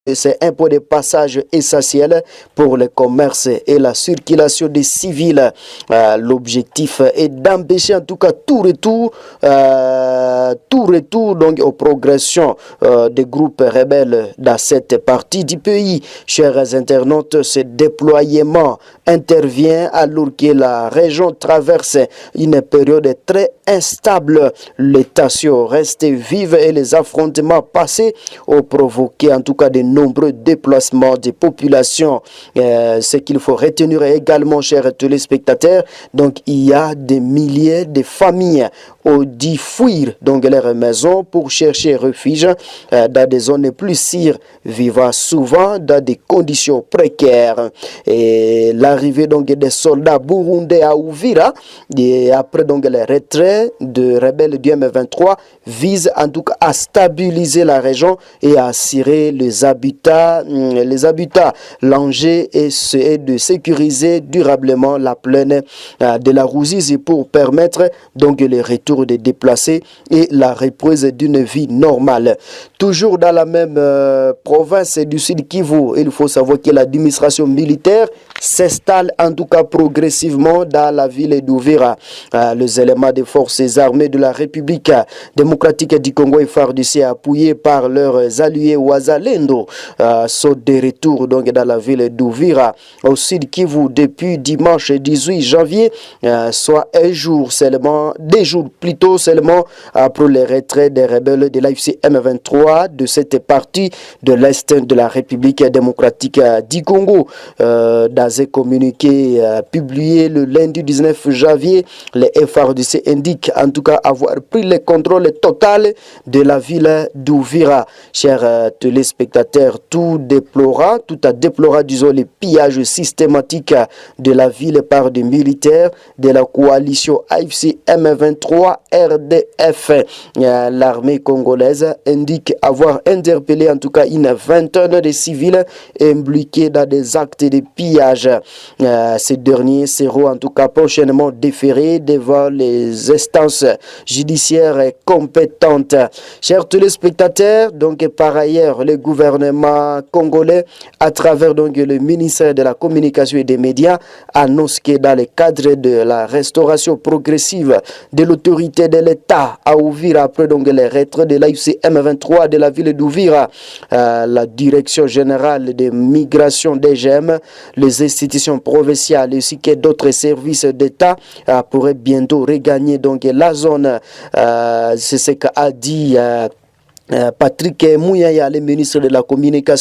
C'est un point de passage essentiel pour le commerce et la circulation des civils. L'objectif est d'empêcher en tout cas tout retour donc aux progressions des groupes rebelles dans cette partie du pays. Chers internautes, ce déploiement intervient alors que la région traverse une période très instable. Les tensions restent vives et les affrontements passés ont provoqué en tout cas de nombreux déplacements des populations. Ce qu'il faut retenir également, chers téléspectateurs, donc il y a des milliers de familles ont dû fuir donc leurs maisons pour chercher refuge dans des zones plus sûres, vivant souvent dans des conditions précaires. Et l'arrivée donc des soldats burundais à Uvira et après donc le retrait de rebelles du M23 vise en tout cas à stabiliser la région et à assurer les habitats. L'enjeu est de sécuriser durablement la plaine de la Ruzizi pour permettre donc le retour des déplacés et la reprise d'une vie normale. Toujours dans la même province du Sud Kivu, il faut savoir que l'administration militaire s'installe en tout cas progressivement dans la ville d'Uvira. Les éléments des forces armées de la République démocratique du Congo et FARDC appuyés par leurs alliés Ouazalendo sont de retour donc dans la ville d'Uvira au Sud Kivu depuis dimanche 18 janvier, soit des jours plus tôt seulement après le retrait des rebelles de l'AFC M23 de cette partie de l'Est de la République démocratique du Congo. Dans un communiqué publié le lundi 19 janvier, les FARDC indiquent en tout cas avoir pris le contrôle total de la ville d'Uvira. Chers téléspectateurs, tout a déploré disons les pillages systématiques de la ville par des militaires de la coalition AFC M23 RDF. L'armée congolaise indique avoir interpellé en tout cas une vingtaine de civils impliqués dans des actes de pillage. Ces derniers seront en tout cas prochainement déférés devant les instances judiciaires compétentes. Chers téléspectateurs, donc par ailleurs, le gouvernement congolais, à travers donc le ministère de la Communication et des Médias, annonce que dans le cadre de la restauration progressive de l'autorité de l'État à Uvira, après donc les retraits de l'AFC M23 de la ville d'Uvira, la direction générale des migrations DGM, les institutions provinciales ainsi que d'autres services d'État pourraient bientôt regagner donc la zone. C'est ce qu'a dit Patrick Mouyaya, le ministre de la Communication.